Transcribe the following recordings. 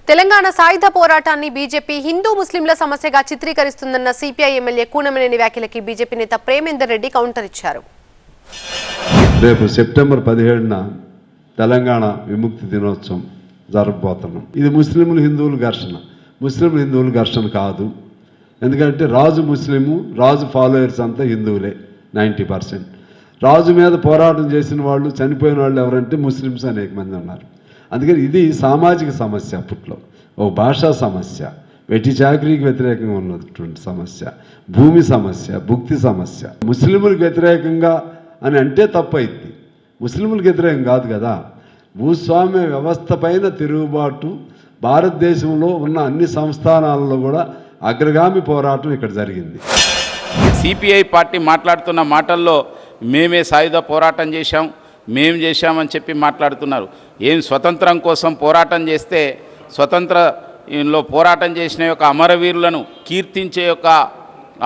తెలంగాణ సాయుధ పోరాటాన్ని బీజేపీ హిందూ ముస్లింల సమస్యగా చిత్రీకరిస్తుందన్న సిపిఐ ఎమ్మెల్యే కూనమనేని వ్యాఖ్యలకి బీజేపీ నేత ప్రేమేందర్ రెడ్డి కౌంటర్ ఇచ్చారు. రేపు సెప్టెంబర్ 17న తెలంగాణ విముక్తి దినోత్సవం జరగబోతున్నాం. ఇది ముస్లింలు హిందువుల ఘర్షణ, ముస్లింలు హిందువుల ఘర్షణ కాదు. ఎందుకంటే రాజు ముస్లిము, రాజు ఫాలోయర్స్ అంతా హిందువులే 90%. రాజు మీద పోరాటం చేసిన వాళ్ళు, చనిపోయిన వాళ్ళు ఎవరంటే ముస్లిమ్స్ అనేక మంది ఉన్నారు. అందుకని ఇది సామాజిక సమస్య, అప్పట్లో ఓ భాషా సమస్య, వెట్టి చాకరీకి వ్యతిరేకంగా ఉన్నటువంటి సమస్య, భూమి సమస్య, భుక్తి సమస్య. ముస్లింలకు వ్యతిరేకంగా అని అంటే తప్పైంది, ముస్లింలకు వ్యతిరేకం కాదు కదా. భూస్వామ్య వ్యవస్థ పైన తిరుగుబాటు భారతదేశంలో ఉన్న అన్ని సంస్థానాలలో కూడా అగ్రగామి పోరాటం ఇక్కడ జరిగింది. సిపిఐ పార్టీ మాట్లాడుతున్న మాటల్లో మేమే సాయుధ పోరాటం చేశాం, మేం చేశామని చెప్పి మాట్లాడుతున్నారు. ఏం స్వతంత్రం కోసం పోరాటం చేస్తే స్వతంత్రంలో పోరాటం చేసిన యొక్క అమరవీరులను కీర్తించే యొక్క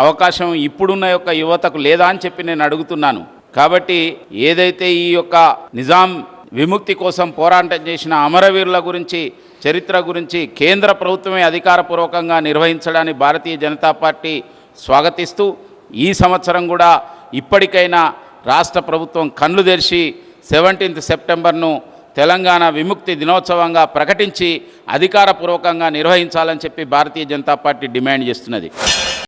అవకాశం ఇప్పుడున్న యొక్క యువతకు లేదా అని చెప్పి నేను అడుగుతున్నాను. కాబట్టి ఏదైతే ఈ యొక్క నిజాం విముక్తి కోసం పోరాటం చేసిన అమరవీరుల గురించి, చరిత్ర గురించి కేంద్ర ప్రభుత్వమే అధికారపూర్వకంగా నిర్వహించడాన్ని భారతీయ జనతా పార్టీ స్వాగతిస్తూ, ఈ సంవత్సరం కూడా ఇప్పటికైనా రాష్ట్ర ప్రభుత్వం కళ్ళు తెరిచి 17th సెప్టెంబర్ను తెలంగాణ విముక్తి దినోత్సవంగా ప్రకటించి అధికారపూర్వకంగా నిర్వహించాలని చెప్పి భారతీయ జనతా పార్టీ డిమాండ్ చేస్తున్నది.